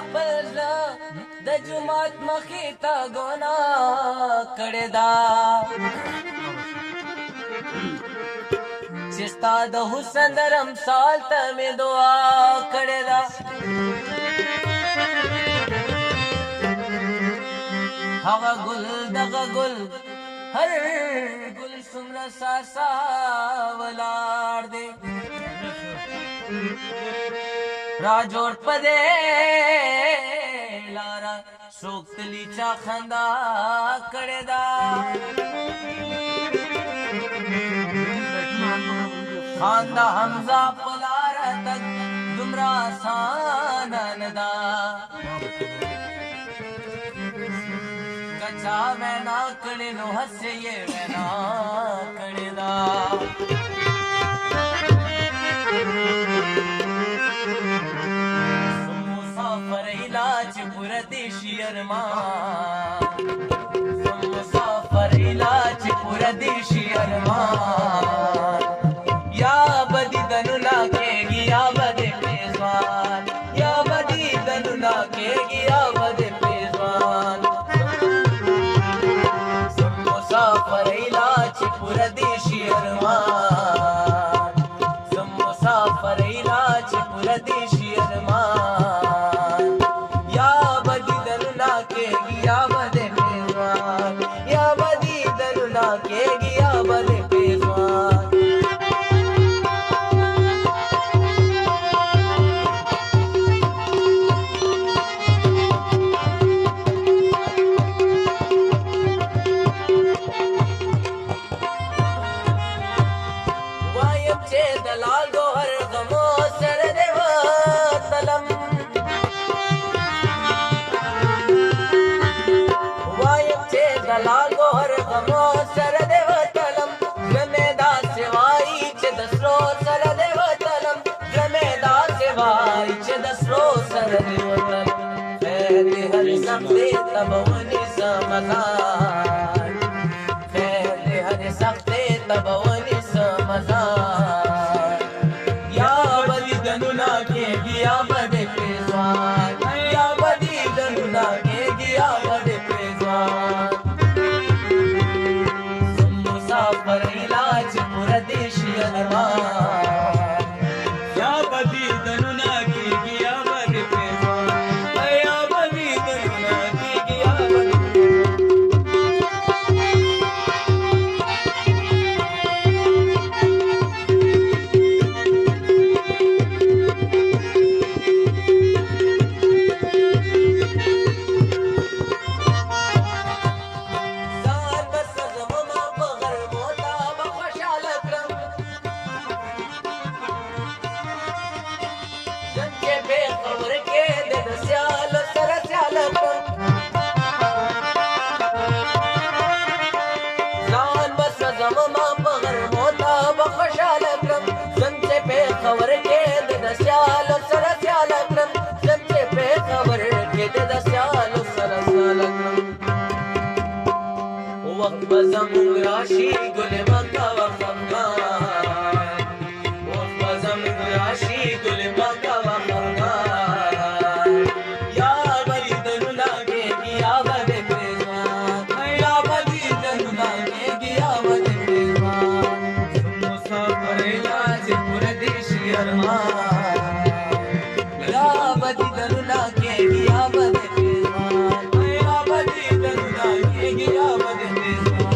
خپل زړه د جومات مخې ته ګناه کړې ده چې ستا د حسن د رمثال ته مې دعا کړې ده هغه ګل دغه ګل هر ګل څومره ساسا ولاړ دی را جوړ په دې لاره څوک تلي چا خندا کړې ده خانده حمزه په لاره تګ دومره اسانه نه ده چا وینا کړې نو هسې یې وینا کړې ده سم مسافر علاج پوره دې شي ارمان سم مسافر علاج پوره دې شي ارمان یا بدی دنونا کېږي یا بدې پېزوان یا بدی دنونا کېږي یا بدې پېزوان مسافر علاج پورا دیشی ارمان سم مسافر علاج پورا دیشی ارمان یا بدی دلنا کے گیا بدے پیزوان یا بدی دلنا کے گیا بدے پیزوان دلال گوهر غمو سر دے وطلم زمیدہ سوائی چه دسرو سر دے وطلم زمیدہ سوائی چه دسرو سر دے وطلم خیر ہر سختی تبونی سمزان خیر ہر سختی تبونی سمزان یا بدی دنونا کے گیا بدے پیزوان یا بدی دنونا کے گیا بدے پیزوان مسافر علاج پورا دیشی ارمان یا بدی دنونا کی گیا بدی پیزوان یا بدی دنونا کی گیا بدی خبر کے د سیال سر سیال کرم سچے پہ خبر کے د سیال سر سیال کرم وقت بزم راشی گل مکہ وفغان وقت بزم راشی گل مکہ وفغان یا بلی دنونا کے گیا بدے پیزوان یا بلی دنونا کے گیا بدے پیزوان مسافر علاج پورا دیشی ارمان یا بدی دنونا کے گیا بدے پیزوان یا بدی دنونا کے گیا بدے پیزوان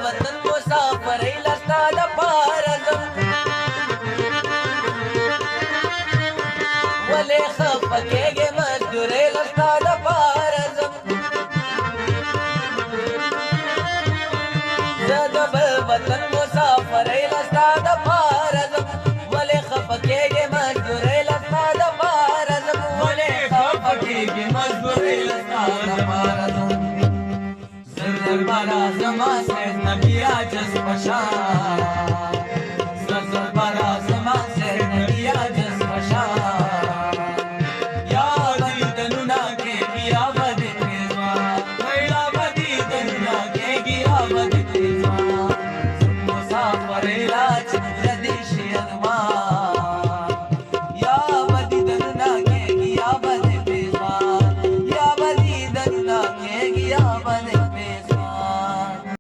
وطن مسافر لستا د پارزم ولې خفکېږې مزدورې لستا د پارزم زه د بل وطن مسافر لستا د پارزم ولې خفکېږې مزدورې لستا د پارزم ولې کېږي مزدورۍ له ستا دپاره ځم زر درباره زما سید نبي عاجز په شان زر درباره زما سید نبي عاجز په شان یاد دیدنونه کېږي یابه دې ترې زما یابه دیدنونه کېږي یابه دې ترې زما زه مسافر